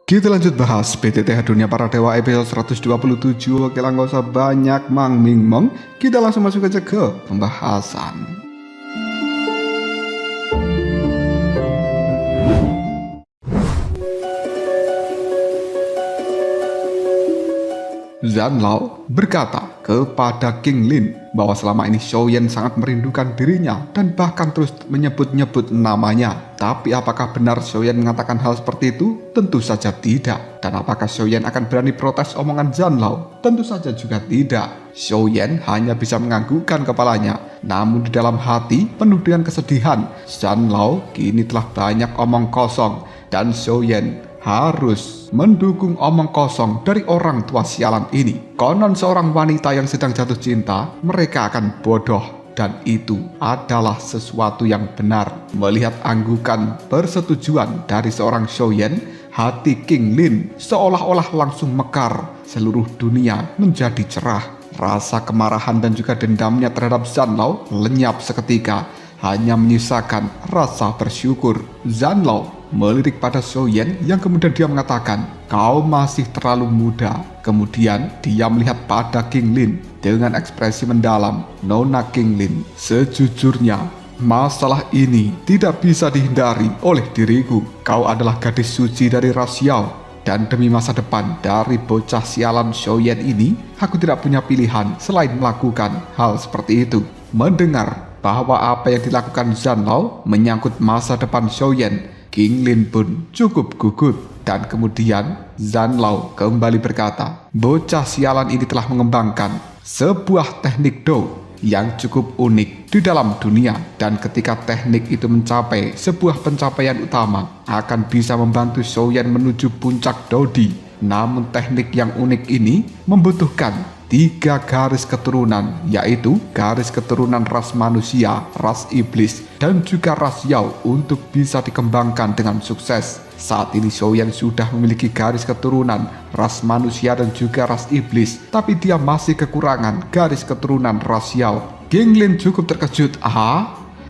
Kita lanjut bahas PTTH Dunia Para Dewa episode 127. Oke lah, nggak usah banyak mang ming mong. Kita langsung masuk aja ke pembahasan. Zanlao berkata kepada King Lin bahwa selama ini Xiaoyan sangat merindukan dirinya dan bahkan terus menyebut-nyebut namanya. Tapi apakah benar Xiaoyan mengatakan hal seperti itu? Tentu saja tidak. Dan apakah Xiaoyan akan berani protes omongan Zanlao? Tentu saja juga tidak. Xiaoyan hanya bisa menganggukkan kepalanya. Namun di dalam hati penuh dengan kesedihan. Zanlao kini telah banyak omong kosong dan Xiaoyan harus mendukung omong kosong dari orang tua sialan ini. Konon seorang wanita yang sedang jatuh cinta, mereka akan bodoh. Dan itu adalah sesuatu yang benar. Melihat anggukan persetujuan dari seorang Xiaoyan, hati King Lin seolah-olah langsung mekar. Seluruh dunia menjadi cerah. Rasa kemarahan dan juga dendamnya terhadap Zanlao lenyap seketika. Hanya menyisakan rasa bersyukur. Zanlao melirik pada Xiaoyan yang kemudian dia mengatakan, "Kau masih terlalu muda." Kemudian dia melihat pada King Lin dengan ekspresi mendalam. "Nona King Lin, sejujurnya masalah ini tidak bisa dihindari oleh diriku. Kau adalah gadis suci dari ras Yao. Dan demi masa depan dari bocah sialan Xiaoyan ini, aku tidak punya pilihan selain melakukan hal seperti itu." Mendengar bahwa apa yang dilakukan Zanlao menyangkut masa depan Xiaoyan, King Lin pun cukup gugup. Dan kemudian Zanlao kembali berkata, bocah sialan ini telah mengembangkan sebuah teknik Do yang cukup unik di dalam dunia. Dan ketika teknik itu mencapai sebuah pencapaian utama, akan bisa membantu Xiaoyan menuju puncak Dodi. Namun teknik yang unik ini membutuhkan 3 garis keturunan, yaitu garis keturunan ras manusia, ras iblis, dan juga ras Yao untuk bisa dikembangkan dengan sukses. Saat ini Xiaoyan sudah memiliki garis keturunan ras manusia dan juga ras iblis, tapi dia masih kekurangan garis keturunan ras Yao. King Lin cukup terkejut.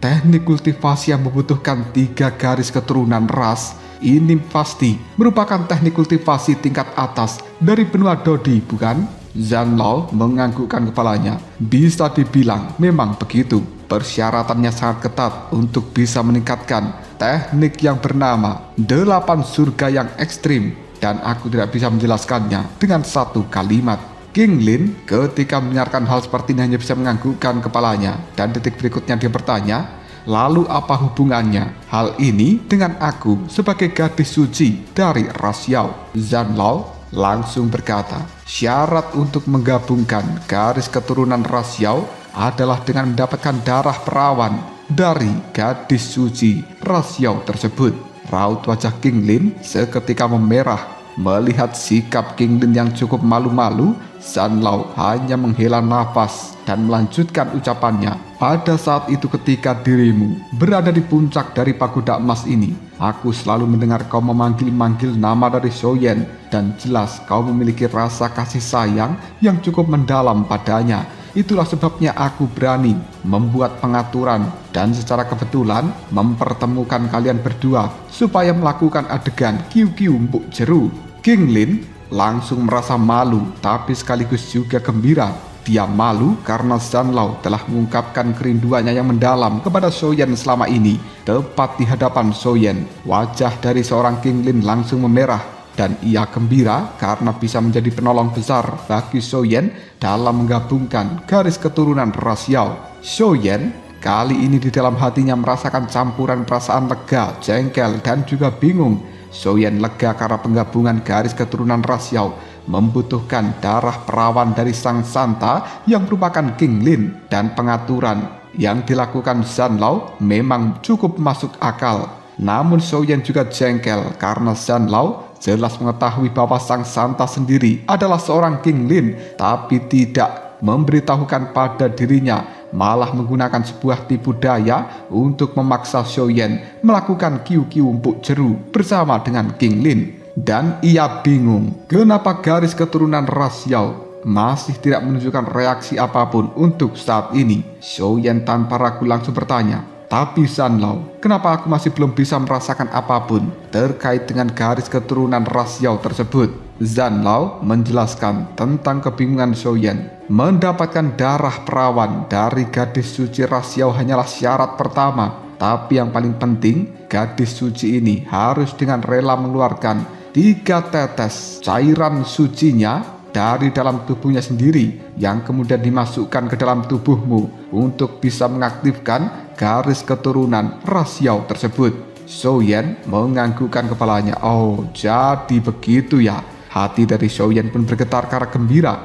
Teknik kultivasi yang membutuhkan 3 garis keturunan ras ini pasti merupakan teknik kultivasi tingkat atas dari benua Dodi, bukan? Zanlao menganggukkan kepalanya. Bisa dibilang memang begitu. Persyaratannya sangat ketat untuk bisa meningkatkan teknik yang bernama 8 surga yang ekstrim. Dan aku tidak bisa menjelaskannya dengan satu kalimat. King Lin ketika mendengarkan hal seperti ini hanya bisa menganggukkan kepalanya. Dan detik berikutnya dia bertanya, lalu apa hubungannya hal ini dengan aku sebagai gadis suci dari ras Yao? Zanlao langsung berkata, syarat untuk menggabungkan garis keturunan ras Yao adalah dengan mendapatkan darah perawan dari gadis suci ras Yao tersebut. Raut wajah King Lin seketika memerah. Melihat sikap King Lin yang cukup malu-malu, Zanlao hanya menghela nafas dan melanjutkan ucapannya. Pada saat itu ketika dirimu berada di puncak dari pagoda emas ini, aku selalu mendengar kau memanggil-manggil nama dari Xiaoyan, dan jelas kau memiliki rasa kasih sayang yang cukup mendalam padanya. Itulah sebabnya aku berani membuat pengaturan dan secara kebetulan mempertemukan kalian berdua supaya melakukan adegan kiu-kiu empuk jeru. King Lin langsung merasa malu tapi sekaligus juga gembira. Dia malu karena Zanlao telah mengungkapkan kerinduannya yang mendalam kepada Xiaoyan selama ini. Tepat di hadapan Xiaoyan, wajah dari seorang King Lin langsung memerah. Dan ia gembira karena bisa menjadi penolong besar bagi Xiaoyan dalam menggabungkan garis keturunan ras Yao. Xiaoyan kali ini di dalam hatinya merasakan campuran perasaan lega, jengkel, dan juga bingung. Xiaoyan lega karena penggabungan garis keturunan ras Yao membutuhkan darah perawan dari sang santa yang merupakan King Lin, dan pengaturan yang dilakukan Zanlao memang cukup masuk akal. Namun Xiaoyan juga jengkel karena Zanlao jelas mengetahui bahwa sang santa sendiri adalah seorang King Lin, tapi tidak memberitahukan pada dirinya, malah menggunakan sebuah tipu daya untuk memaksa Xiaoyan melakukan kiu-kiu empuk jeru bersama dengan King Lin. Dan ia bingung kenapa garis keturunan ras Yao masih tidak menunjukkan reaksi apapun untuk saat ini. Xiaoyan tanpa ragu langsung bertanya, Tapi Zanlao, kenapa aku masih belum bisa merasakan apapun terkait dengan garis keturunan ras Yao tersebut? Zanlao menjelaskan tentang kebingungan Xiaoyan. Mendapatkan darah perawan dari gadis suci ras Yao hanyalah syarat pertama. Tapi yang paling penting, gadis suci ini harus dengan rela mengeluarkan 3 tetes cairan sucinya dari dalam tubuhnya sendiri yang kemudian dimasukkan ke dalam tubuhmu untuk bisa mengaktifkan garis keturunan ras Yao tersebut. Xiaoyan menganggukkan kepalanya. Oh, jadi begitu ya. Hati dari Xiaoyan pun bergetar karena gembira,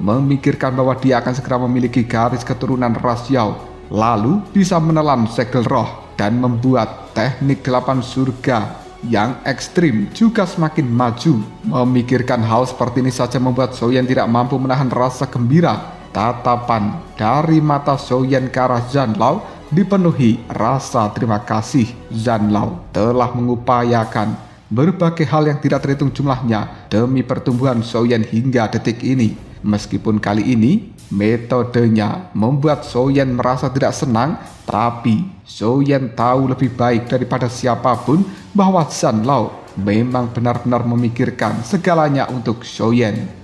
memikirkan bahwa dia akan segera memiliki garis keturunan ras Yao, lalu bisa menelan segel roh dan membuat teknik 8 surga yang ekstrim juga semakin maju. Memikirkan hal seperti ini saja membuat Xiaoyan tidak mampu menahan rasa gembira. Tatapan dari mata Xiaoyan ke arah Zanlao dipenuhi rasa terima kasih. Zanlao telah mengupayakan berbagai hal yang tidak terhitung jumlahnya demi pertumbuhan Xiaoyan hingga detik ini. Meskipun kali ini metodenya membuat Xiaoyan merasa tidak senang, tapi Xiaoyan tahu lebih baik daripada siapapun bahwa Zanlao memang benar-benar memikirkan segalanya untuk Xiaoyan.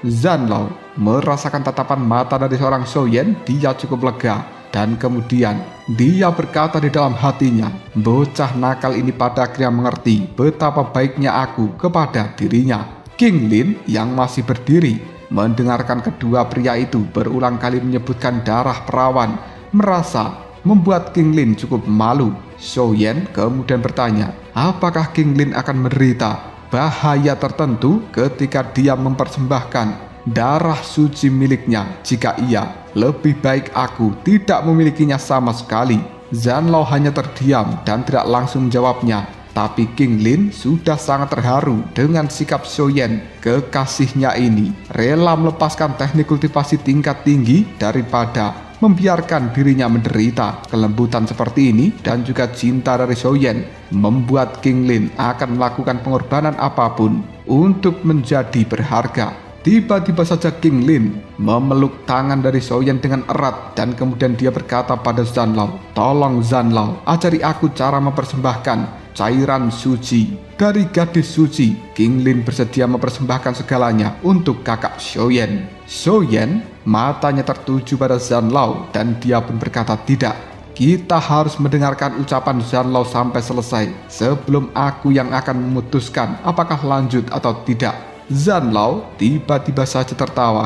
Zanlao merasakan tatapan mata dari seorang Xiaoyan. Dia cukup lega dan kemudian dia berkata di dalam hatinya, bocah nakal ini pada akhirnya mengerti betapa baiknya aku kepada dirinya. King Lin yang masih berdiri mendengarkan kedua pria itu berulang kali menyebutkan darah perawan merasa membuat King Lin cukup malu. Xiaoyan kemudian bertanya, apakah King Lin akan menderita bahaya tertentu ketika dia mempersembahkan darah suci miliknya? Jika iya, lebih baik aku tidak memilikinya sama sekali. Zanlao hanya terdiam dan tidak langsung menjawabnya. Tapi King Lin sudah sangat terharu dengan sikap Xiaoyan. Kekasihnya ini rela melepaskan teknik kultivasi tingkat tinggi daripada membiarkan dirinya menderita. Kelembutan seperti ini dan juga cinta dari Xiaoyan membuat King Lin akan melakukan pengorbanan apapun untuk menjadi berharga. Tiba-tiba saja King Lin memeluk tangan dari Xiaoyan dengan erat dan kemudian dia berkata pada Zanlao, tolong Zanlao, ajari aku cara mempersembahkan cairan suci dari gadis suci. King Lin bersedia mempersembahkan segalanya untuk kakak Xiaoyan. Xiaoyan matanya tertuju pada Zanlao dan dia pun berkata, tidak, kita harus mendengarkan ucapan Zanlao sampai selesai sebelum aku yang akan memutuskan apakah lanjut atau tidak. Zanlao tiba-tiba saja tertawa.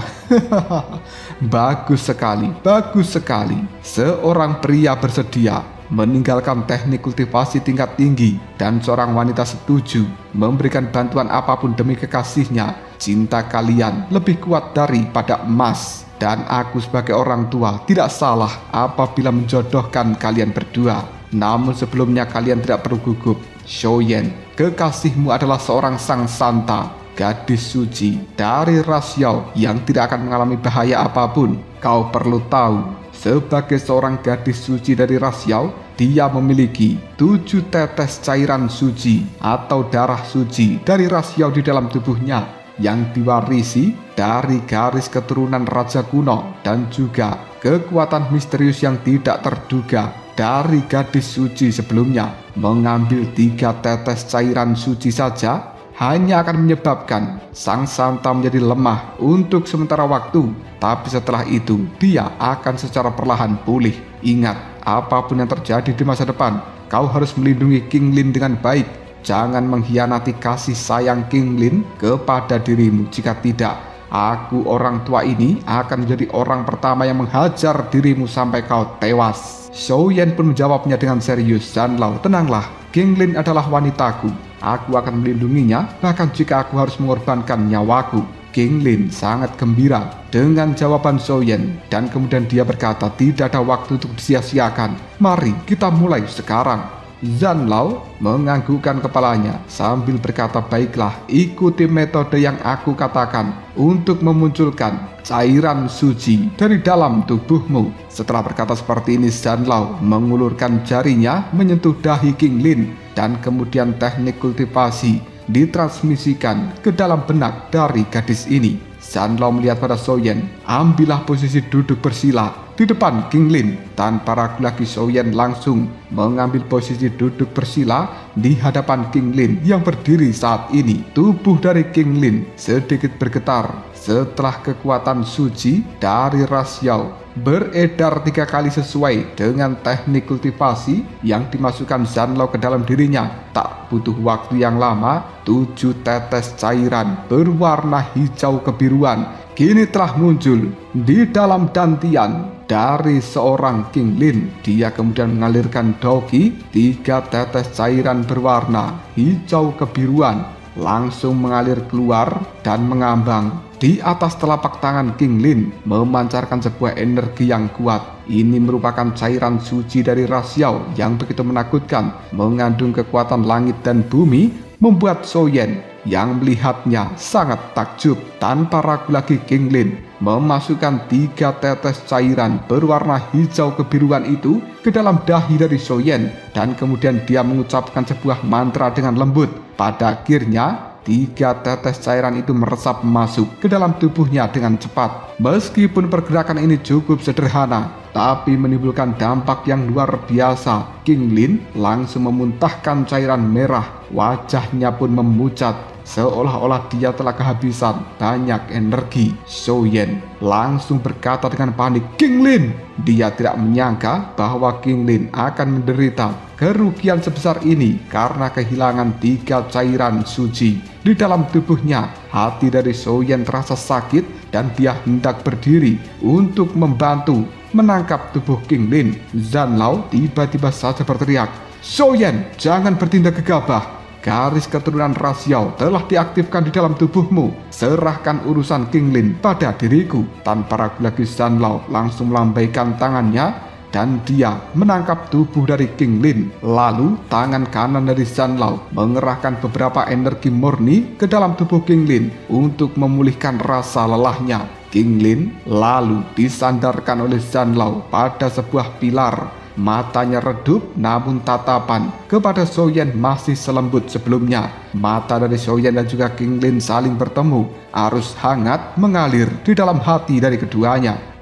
Bagus sekali, bagus sekali. Seorang pria bersedia meninggalkan teknik kultivasi tingkat tinggi dan seorang wanita setuju memberikan bantuan apapun demi kekasihnya. Cinta kalian lebih kuat daripada emas. Dan aku sebagai orang tua tidak salah apabila menjodohkan kalian berdua. Namun sebelumnya kalian tidak perlu gugup. Xiaoyan, kekasihmu adalah seorang sang santa, gadis suci dari ras Yao yang tidak akan mengalami bahaya apapun. Kau perlu tahu, sebagai seorang gadis suci dari ras Yao, dia memiliki 7 tetes cairan suci atau darah suci dari ras Yao di dalam tubuhnya yang diwarisi dari garis keturunan raja kuno dan juga kekuatan misterius yang tidak terduga dari gadis suci sebelumnya. Mengambil 3 tetes cairan suci saja hanya akan menyebabkan sang santa menjadi lemah untuk sementara waktu, tapi setelah itu dia akan secara perlahan pulih. Ingat, apapun yang terjadi di masa depan, kau harus melindungi King Lin dengan baik. Jangan mengkhianati kasih sayang King Lin kepada dirimu. Jika tidak, aku orang tua ini akan menjadi orang pertama yang menghajar dirimu sampai kau tewas. Xiaoyan pun menjawabnya dengan serius. Zanlao, tenanglah, King Lin adalah wanitaku. Aku akan melindunginya, bahkan jika aku harus mengorbankan nyawaku. King Lin sangat gembira dengan jawaban Xiaoyan dan kemudian dia berkata, tidak ada waktu untuk disia-siakan. Mari kita mulai sekarang. Zanlao menganggukkan kepalanya sambil berkata, baiklah, ikuti metode yang aku katakan untuk memunculkan cairan suci dari dalam tubuhmu. Setelah berkata seperti ini, Zanlao mengulurkan jarinya menyentuh dahi King Lin dan kemudian teknik kultivasi ditransmisikan ke dalam benak dari gadis ini. Zanlao melihat pada Xiaoyan, ambillah posisi duduk bersila di depan King Lin. Tanpa ragu lagi Xiaoyan langsung mengambil posisi duduk bersila di hadapan King Lin yang berdiri saat ini. Tubuh dari King Lin sedikit bergetar setelah kekuatan suci dari ras Yao beredar 3 kali sesuai dengan teknik kultivasi yang dimasukkan Zanlao ke dalam dirinya. Tak butuh waktu yang lama, 7 tetes cairan berwarna hijau kebiruan kini telah muncul di dalam dantian dari seorang King Lin. Dia kemudian mengalirkan Daoqi, 3 tetes cairan berwarna hijau kebiruan langsung mengalir keluar dan mengambang di atas telapak tangan King Lin, memancarkan sebuah energi yang kuat. Ini merupakan cairan suci dari ras Yao yang begitu menakutkan, mengandung kekuatan langit dan bumi, membuat Xiaoyan yang melihatnya sangat takjub. Tanpa ragu lagi King Lin memasukkan 3 tetes cairan berwarna hijau kebiruan itu ke dalam dahi dari Xiaoyan, dan kemudian dia mengucapkan sebuah mantra dengan lembut. Pada akhirnya 3 tetes cairan itu meresap masuk ke dalam tubuhnya dengan cepat. Meskipun pergerakan ini cukup sederhana, tapi menimbulkan dampak yang luar biasa. King Lin langsung memuntahkan cairan merah, wajahnya pun memucat seolah-olah dia telah kehabisan banyak energi. Xiaoyan langsung berkata dengan panik, "King Lin!" Dia tidak menyangka bahwa King Lin akan menderita kerugian sebesar ini karena kehilangan 3 cairan suci di dalam tubuhnya. Hati dari Xiaoyan terasa sakit dan dia hendak berdiri untuk membantu menangkap tubuh King Lin. Zanlao tiba-tiba saja berteriak, "Xiaoyan, jangan bertindak gegabah. Garis keturunan ras Yao telah diaktifkan di dalam tubuhmu. Serahkan urusan King Lin pada diriku." Tanpa ragu lagi Zanlao langsung melambaikan tangannya dan dia menangkap tubuh dari King Lin. Lalu tangan kanan dari Zanlao mengerahkan beberapa energi murni ke dalam tubuh King Lin untuk memulihkan rasa lelahnya. King Lin lalu disandarkan oleh Zanlao pada sebuah pilar. Matanya redup, namun tatapan kepada Xiaoyan masih selembut sebelumnya. Mata dari Xiaoyan dan juga King Lin saling bertemu. Arus hangat mengalir di dalam hati dari keduanya.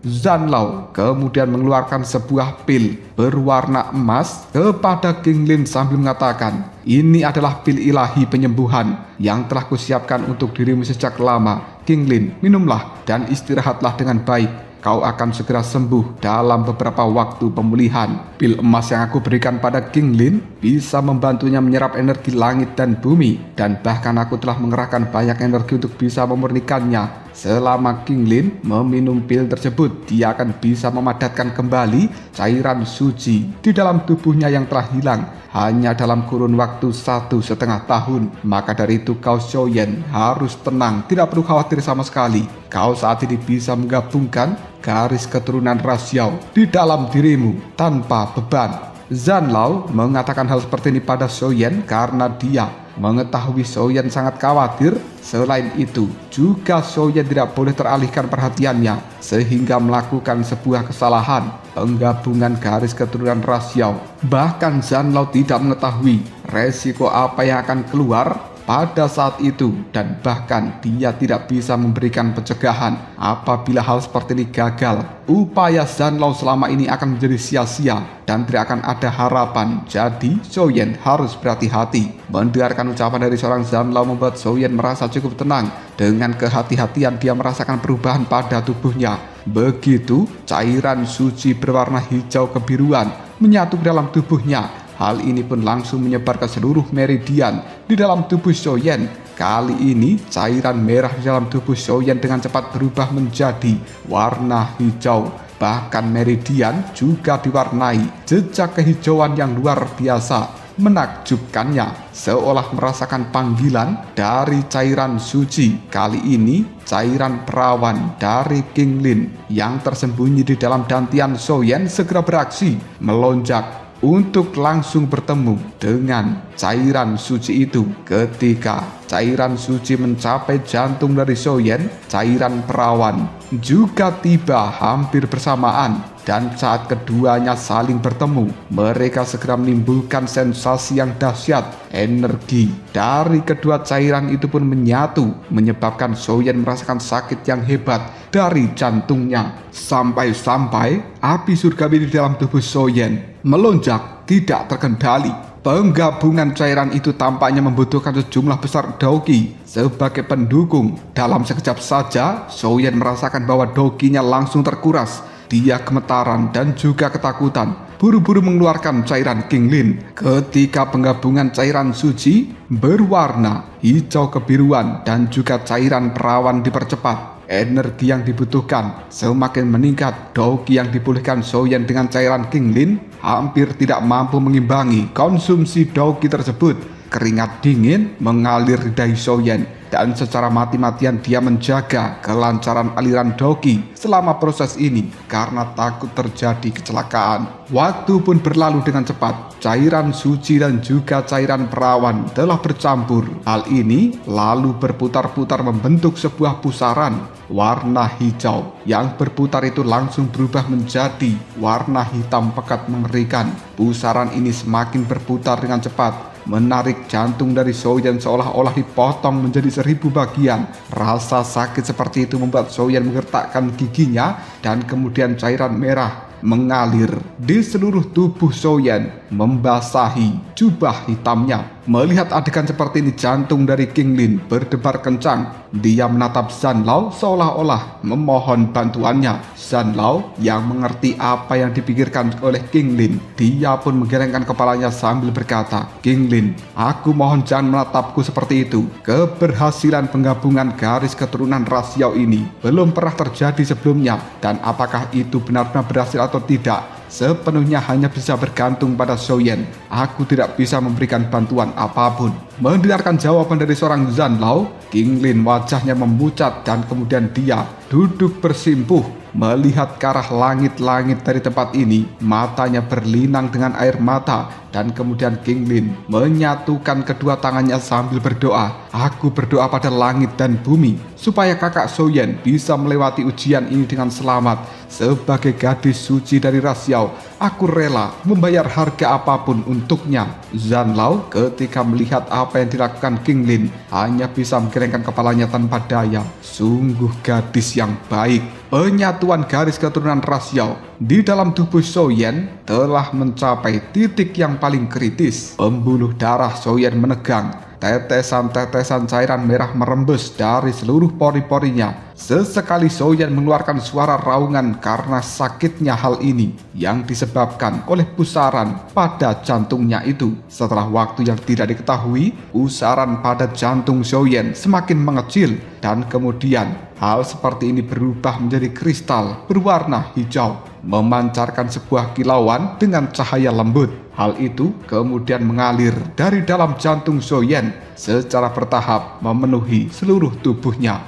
Zanlao kemudian mengeluarkan sebuah pil berwarna emas kepada King Lin sambil mengatakan, "Ini adalah pil ilahi penyembuhan yang telah kusiapkan untuk dirimu sejak lama. King Lin, minumlah dan istirahatlah dengan baik. Kau akan segera sembuh dalam beberapa waktu pemulihan." Pil emas yang aku berikan pada King Lin bisa membantunya menyerap energi langit dan bumi, dan bahkan aku telah mengerahkan banyak energi untuk bisa memurnikannya. Selama King Lin meminum pil tersebut, dia akan bisa memadatkan kembali cairan suci di dalam tubuhnya yang telah hilang hanya dalam kurun waktu 1,5 tahun. Maka dari itu kau Xiaoyan harus tenang, tidak perlu khawatir sama sekali. Kau saat ini bisa menggabungkan garis keturunan ras Yao di dalam dirimu tanpa beban. Zanlao mengatakan hal seperti ini pada Xiaoyan karena dia mengetahui Xiaoyan sangat khawatir. Selain itu, juga Xiaoyan tidak boleh teralihkan perhatiannya sehingga melakukan sebuah kesalahan penggabungan garis keturunan ras Yao. Bahkan Zanlao tidak mengetahui resiko apa yang akan keluar pada saat itu, dan bahkan dia tidak bisa memberikan pencegahan apabila hal seperti ini gagal. Upaya Zanlao selama ini akan menjadi sia-sia dan tidak akan ada harapan. Jadi Xiaoyan harus berhati-hati. Mendengarkan ucapan dari seorang Zanlao membuat Xiaoyan merasa cukup tenang. Dengan kehati-hatian dia merasakan perubahan pada tubuhnya. Begitu cairan suci berwarna hijau kebiruan menyatu ke dalam tubuhnya. Hal ini pun langsung menyebar ke seluruh meridian di dalam tubuh Xiaoyan. Kali ini cairan merah di dalam tubuh Xiaoyan dengan cepat berubah menjadi warna hijau. Bahkan meridian juga diwarnai jejak kehijauan yang luar biasa. Menakjubkannya, seolah merasakan panggilan dari cairan suci. Kali ini cairan perawan dari King Lin yang tersembunyi di dalam dantian Xiaoyan segera beraksi, melonjak untuk langsung bertemu dengan cairan suci itu. Ketika cairan suci mencapai jantung dari Xiaoyan, cairan perawan juga tiba hampir bersamaan. Dan saat keduanya saling bertemu, mereka segera menimbulkan sensasi yang dahsyat. Energi dari kedua cairan itu pun menyatu, menyebabkan Xiaoyan merasakan sakit yang hebat dari jantungnya. Sampai-sampai api surgawi di dalam tubuh Xiaoyan melonjak tidak terkendali. Penggabungan cairan itu tampaknya membutuhkan sejumlah besar Daoqi sebagai pendukung. Dalam sekejap saja, Xiaoyan merasakan bahwa Daoqinya langsung terkuras. Dia gemetaran dan juga ketakutan, buru-buru mengeluarkan cairan Qinglin. Ketika penggabungan cairan suci berwarna hijau kebiruan dan juga cairan perawan dipercepat, energi yang dibutuhkan semakin meningkat. Daoqi yang dipulihkan Xiaoyan dengan cairan Qinglin hampir tidak mampu mengimbangi konsumsi Daoqi tersebut. Keringat dingin mengalir di dahi Xiaoyan dan secara mati-matian dia menjaga kelancaran aliran Daoqi selama proses ini karena takut terjadi kecelakaan. Waktu pun berlalu dengan cepat. Cairan suci dan juga cairan perawan telah bercampur. Hal ini lalu berputar-putar membentuk sebuah pusaran warna hijau. Yang berputar itu langsung berubah menjadi warna hitam pekat mengerikan. Pusaran ini semakin berputar dengan cepat, menarik jantung dari Xiaoyan seolah-olah dipotong menjadi 1000 bagian. Rasa sakit seperti itu membuat Xiaoyan menggertakkan giginya dan kemudian cairan merah mengalir di seluruh tubuh Xiaoyan, membasahi jubah hitamnya. Melihat adegan seperti ini, jantung dari Qinglin berdebar kencang. Dia menatap Zanlao seolah-olah memohon bantuannya. Zanlao yang mengerti apa yang dipikirkan oleh Qinglin, dia pun menggelengkan kepalanya sambil berkata, "Qinglin, aku mohon jangan menatapku seperti itu. Keberhasilan penggabungan garis keturunan ras Yao ini belum pernah terjadi sebelumnya, dan apakah itu benar-benar berhasil atau tidak sepenuhnya hanya bisa bergantung pada Xiaoyan. Aku tidak bisa memberikan bantuan apapun." Mendengarkan jawaban dari seorang Zanlao, Qinglin wajahnya memucat dan kemudian dia duduk bersimpuh melihat ke arah langit-langit dari tempat ini. Matanya berlinang dengan air mata dan kemudian Qinglin menyatukan kedua tangannya sambil berdoa. "Aku berdoa pada langit dan bumi supaya kakak Xiaoyan bisa melewati ujian ini dengan selamat. Sebagai gadis suci dari ras Yao, aku rela membayar harga apapun untuknya." Zanlao ketika melihat apa yang dilakukan Qinglin hanya bisa menggelengkan kepalanya tanpa daya. Sungguh gadis yang baik. Penyatuan garis keturunan ras Yao di dalam tubuh Xiaoyan telah mencapai titik yang paling kritis. Pembuluh darah Xiaoyan menegang. Tetesan-tetesan cairan merah merembes dari seluruh pori-porinya. Sesekali Xiaoyan mengeluarkan suara raungan karena sakitnya hal ini yang disebabkan oleh pusaran pada jantungnya itu. Setelah waktu yang tidak diketahui, pusaran pada jantung Xiaoyan semakin mengecil dan kemudian hal seperti ini berubah menjadi kristal berwarna hijau, memancarkan sebuah kilauan dengan cahaya lembut. Hal itu kemudian mengalir dari dalam jantung Xiaoyan secara bertahap memenuhi seluruh tubuhnya.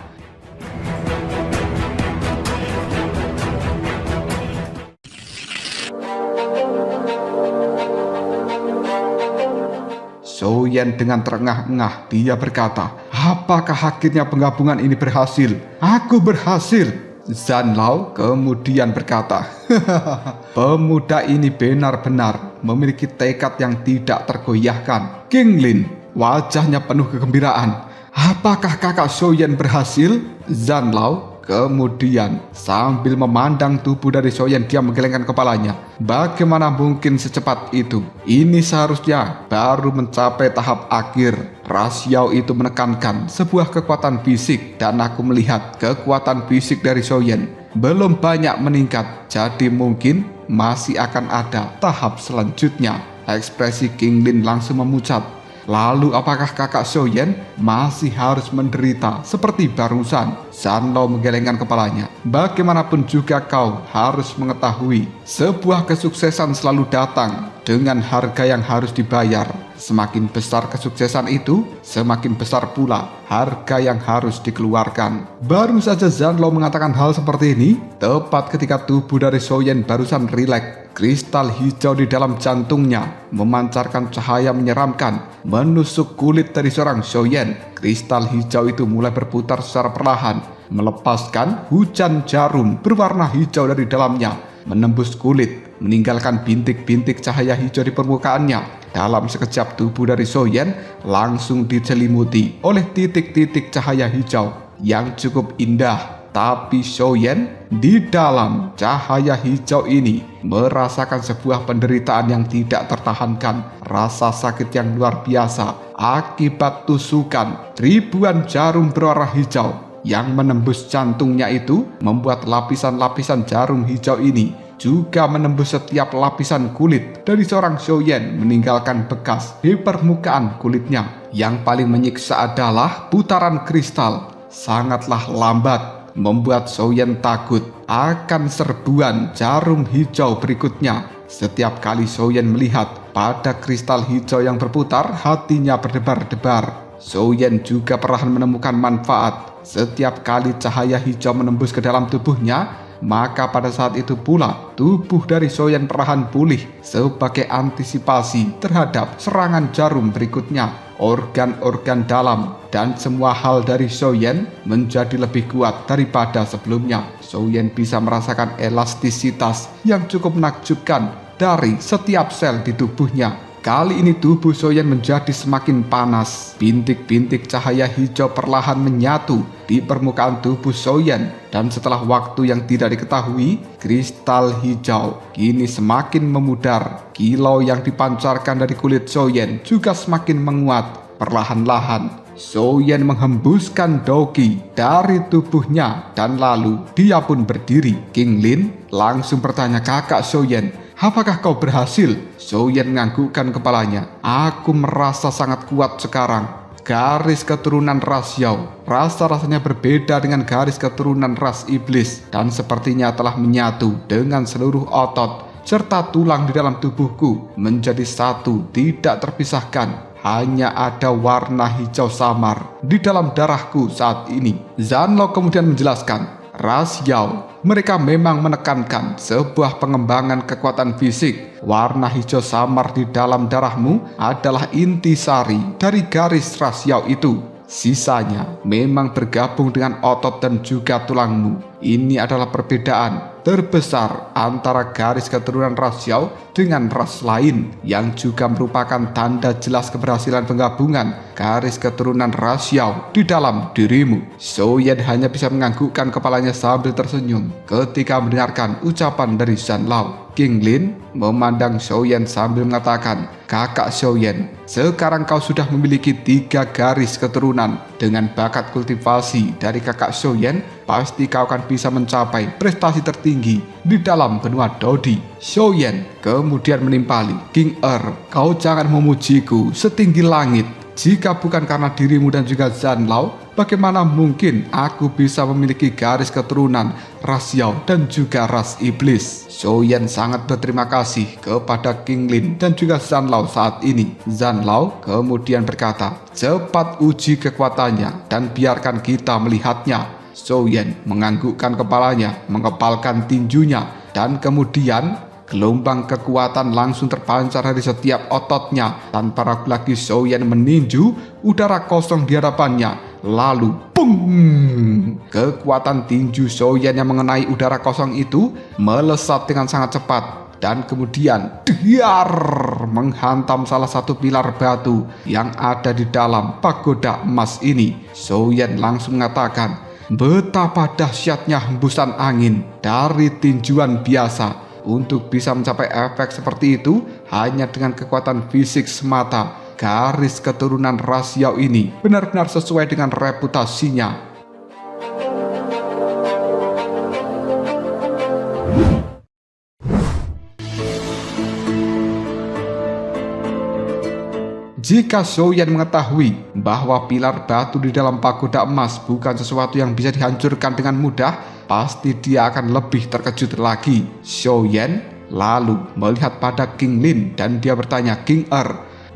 Xiaoyan dengan terengah-engah dia berkata, "Apakah akhirnya penggabungan ini berhasil? Aku berhasil." Zanlao kemudian berkata, "Pemuda ini benar-benar memiliki tekad yang tidak tergoyahkan." Qinglin wajahnya penuh kegembiraan. "Apakah kakak Xiaoyan berhasil?" Zanlao kemudian sambil memandang tubuh dari Xiaoyan dia menggelengkan kepalanya. Bagaimana mungkin secepat itu? Ini seharusnya baru mencapai tahap akhir. Ras Yao itu menekankan sebuah kekuatan fisik dan aku melihat kekuatan fisik dari Xiaoyan belum banyak meningkat. Jadi mungkin masih akan ada tahap selanjutnya. Ekspresi Qinglin langsung memucat. "Lalu apakah kakak Xiaoyan masih harus menderita seperti barusan?" Zanlao menggelengkan kepalanya. "Bagaimanapun juga kau harus mengetahui, sebuah kesuksesan selalu datang dengan harga yang harus dibayar. Semakin besar kesuksesan itu, semakin besar pula harga yang harus dikeluarkan. Baru saja Zanlao mengatakan hal seperti ini, tepat ketika tubuh dari Xiaoyan barusan rileks. Kristal hijau di dalam jantungnya memancarkan cahaya menyeramkan, menusuk kulit dari seorang Xiaoyan. Kristal hijau itu mulai berputar secara perlahan, melepaskan hujan jarum berwarna hijau dari dalamnya, menembus kulit, meninggalkan bintik-bintik cahaya hijau di permukaannya. Dalam sekejap tubuh dari Xiaoyan langsung diselimuti oleh titik-titik cahaya hijau yang cukup indah. Tapi Xiaoyan di dalam cahaya hijau ini merasakan sebuah penderitaan yang tidak tertahankan. Rasa sakit yang luar biasa akibat tusukan ribuan jarum berwarna hijau yang menembus jantungnya itu membuat lapisan-lapisan jarum hijau ini juga menembus setiap lapisan kulit dari seorang Xiaoyan, meninggalkan bekas di permukaan kulitnya. Yang paling menyiksa adalah putaran kristal sangatlah lambat, membuat Xiaoyan takut akan serbuan jarum hijau berikutnya. Setiap kali Xiaoyan melihat pada kristal hijau yang berputar, hatinya berdebar-debar. Xiaoyan juga perlahan menemukan manfaat. Setiap kali cahaya hijau menembus ke dalam tubuhnya, maka pada saat itu pula tubuh dari Xiaoyan perlahan pulih sebagai antisipasi terhadap serangan jarum berikutnya. Organ-organ dalam dan semua hal dari Xiaoyan menjadi lebih kuat daripada sebelumnya. Xiaoyan bisa merasakan elastisitas yang cukup menakjubkan dari setiap sel di tubuhnya. Kali ini tubuh Xiaoyan menjadi semakin panas. Bintik-bintik cahaya hijau perlahan menyatu di permukaan tubuh Xiaoyan, dan setelah waktu yang tidak diketahui, kristal hijau kini semakin memudar. Kilau yang dipancarkan dari kulit Xiaoyan juga semakin menguat. Perlahan-lahan Xiaoyan menghembuskan Douqi dari tubuhnya dan lalu dia pun berdiri. King Lin langsung bertanya, "Kakak Xiaoyan, apakah kau berhasil?" Xiaoyan menganggukkan kepalanya. "Aku merasa sangat kuat sekarang. Garis keturunan ras Yao rasa-rasanya berbeda dengan garis keturunan ras iblis, dan sepertinya telah menyatu dengan seluruh otot serta tulang di dalam tubuhku menjadi satu, tidak terpisahkan. Hanya ada warna hijau samar di dalam darahku saat ini." Zanlao kemudian menjelaskan, ras Yao mereka memang menekankan sebuah pengembangan kekuatan fisik. Warna hijau samar di dalam darahmu adalah intisari dari garis ras Yao itu. Sisanya memang bergabung dengan otot dan juga tulangmu. Ini adalah perbedaan terbesar antara garis keturunan ras Yao dengan ras lain, yang juga merupakan tanda jelas keberhasilan penggabungan garis keturunan ras Yao di dalam dirimu. Xiaoyan hanya bisa menganggukkan kepalanya sambil tersenyum ketika mendengarkan ucapan dari Zanlao. King Lin memandang Xiaoyan sambil mengatakan, "Kakak Xiaoyan, sekarang kau sudah memiliki 3 garis keturunan. Dengan bakat kultivasi dari kakak Xiaoyan, pasti kau akan bisa mencapai prestasi tertinggi di dalam benua Dodi." Xiaoyan kemudian menimpali, "King kau jangan memujiku setinggi langit. Jika bukan karena dirimu dan juga Zanlao, bagaimana mungkin aku bisa memiliki garis keturunan ras Yao dan juga ras iblis?" Xiaoyan sangat berterima kasih kepada King Lin dan juga Zanlao saat ini. Zanlao kemudian berkata, "Cepat uji kekuatannya dan biarkan kita melihatnya." Xiaoyan menganggukkan kepalanya, mengepalkan tinjunya, dan kemudian gelombang kekuatan langsung terpancar dari setiap ototnya. Tanpa ragu lagi Xiaoyan meninju udara kosong di hadapannya. Lalu, pung! Kekuatan tinju Xiaoyan yang mengenai udara kosong itu melesat dengan sangat cepat. Dan kemudian, diar! Menghantam salah satu pilar batu yang ada di dalam pagoda emas ini. Xiaoyan langsung mengatakan, betapa dahsyatnya hembusan angin dari tinjuan biasa. Untuk bisa mencapai efek seperti itu hanya dengan kekuatan fisik semata. Garis keturunan ras Yao ini benar-benar sesuai dengan reputasinya. Jika Xiaoyan mengetahui bahwa pilar batu di dalam pagoda emas bukan sesuatu yang bisa dihancurkan dengan mudah, pasti dia akan lebih terkejut lagi. Xiaoyan lalu melihat pada King Lin dan dia bertanya, "King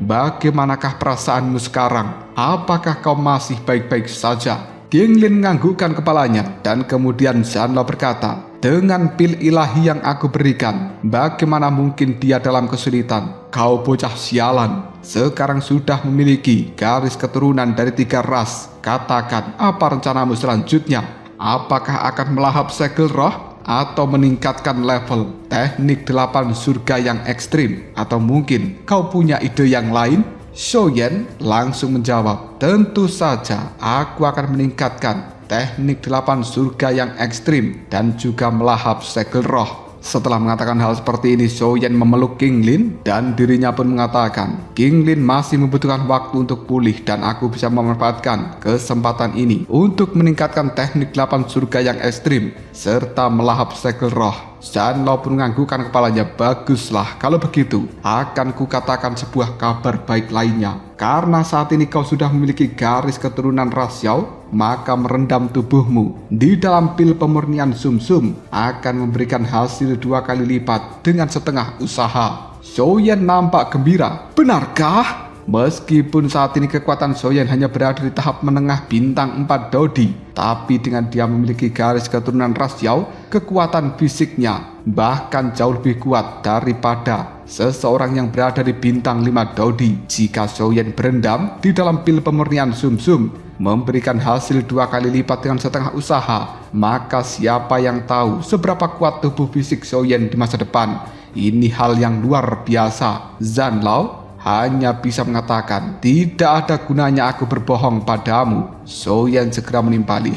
bagaimanakah perasaanmu sekarang? Apakah kau masih baik-baik saja? Ginglin menganggukkan kepalanya dan kemudian Zanlao berkata, dengan pil ilahi yang aku berikan, bagaimana mungkin dia dalam kesulitan? Kau bocah sialan, sekarang sudah memiliki garis keturunan dari 3 ras. Katakan, apa rencanamu selanjutnya? Apakah akan melahap segel roh? Atau meningkatkan level teknik 8 surga yang ekstrim? Atau mungkin kau punya ide yang lain? Xiaoyan langsung menjawab, tentu saja aku akan meningkatkan teknik 8 surga yang ekstrim dan juga melahap segel roh. Setelah mengatakan hal seperti ini, Xiaoyan memeluk Ginglin dan dirinya pun mengatakan, Ginglin masih membutuhkan waktu untuk pulih dan aku bisa memanfaatkan kesempatan ini untuk meningkatkan teknik 8 surga yang ekstrim serta melahap segel roh. Zanlao pun menganggukkan kepalanya, baguslah kalau begitu, akan kukatakan sebuah kabar baik lainnya. Karena saat ini kau sudah memiliki garis keturunan ras Xiao, maka merendam tubuhmu di dalam pil pemurnian sumsum akan memberikan hasil 2 kali lipat dengan setengah usaha. Xiaoyan nampak gembira. Benarkah? Meskipun saat ini kekuatan Xiaoyan hanya berada di tahap menengah bintang 4 Dodi, tapi dengan dia memiliki garis keturunan ras Xiao, kekuatan fisiknya bahkan jauh lebih kuat daripada seseorang yang berada di bintang 5 Dodi. Jika Xiaoyan berendam di dalam pil pemurnian sumsum memberikan hasil 2 kali lipat dengan setengah usaha, maka siapa yang tahu seberapa kuat tubuh fisik Xiaoyan di masa depan. Ini hal yang luar biasa. Zanlao hanya bisa mengatakan, tidak ada gunanya aku berbohong padamu. Xiaoyan segera menimpali.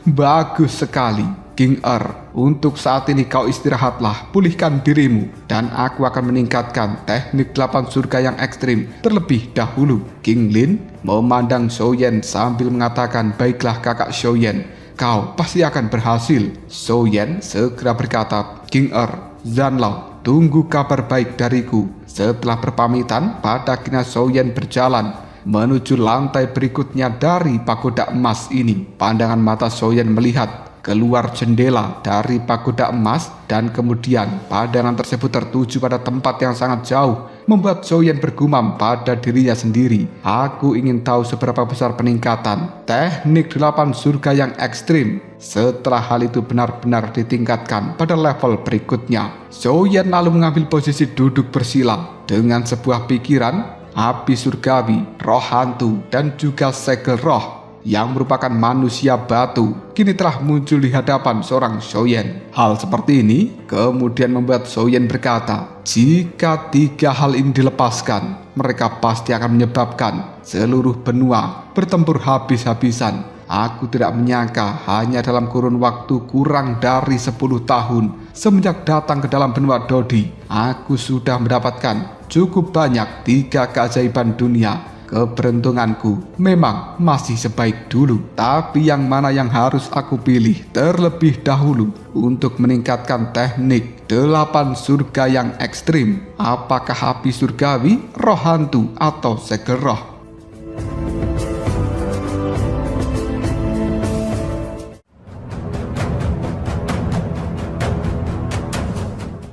Bagus sekali, King Er. Untuk saat ini kau istirahatlah, pulihkan dirimu, dan aku akan meningkatkan teknik 8 surga yang ekstrim terlebih dahulu. Ginglin memandang Xiaoyan sambil mengatakan, baiklah kakak Xiaoyan, kau pasti akan berhasil. Xiaoyan segera berkata, King Er, Zanlao, tunggu kabar baik dariku. Setelah berpamitan, pada akhirnya Xiaoyan berjalan menuju lantai berikutnya dari pagoda emas ini. Pandangan mata Xiaoyan melihat keluar jendela dari pagoda emas dan kemudian pandangan tersebut tertuju pada tempat yang sangat jauh, membuat Xiaoyan bergumam pada dirinya sendiri. Aku ingin tahu seberapa besar peningkatan teknik 8 surga yang ekstrim setelah hal itu benar-benar ditingkatkan pada level berikutnya. Xiaoyan lalu mengambil posisi duduk bersila dengan sebuah pikiran. Api surgawi, roh hantu, dan juga segel roh yang merupakan manusia batu kini telah muncul di hadapan seorang Xiaoyan. Hal seperti ini kemudian membuat Xiaoyan berkata, jika 3 hal ini dilepaskan, mereka pasti akan menyebabkan seluruh benua bertempur habis-habisan. Aku tidak menyangka hanya dalam kurun waktu kurang dari 10 tahun semenjak datang ke dalam benua Dodi, aku sudah mendapatkan cukup banyak 3 keajaiban dunia. Keberuntunganku memang masih sebaik dulu, tapi yang mana yang harus aku pilih terlebih dahulu untuk meningkatkan teknik 8 surga yang ekstrim? Apakah api surgawi, roh hantu, atau segel roh?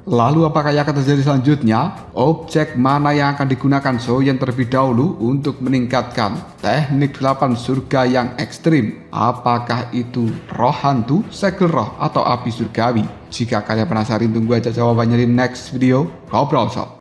Lalu apakah yang akan terjadi selanjutnya? Objek mana yang akan digunakan Xiaoyan terlebih dahulu untuk meningkatkan teknik 8 surga yang ekstrim? Apakah itu roh hantu, segel roh, atau api surgawi? Jika kalian penasaran, tunggu aja jawabannya di next video. Ngobrol sob.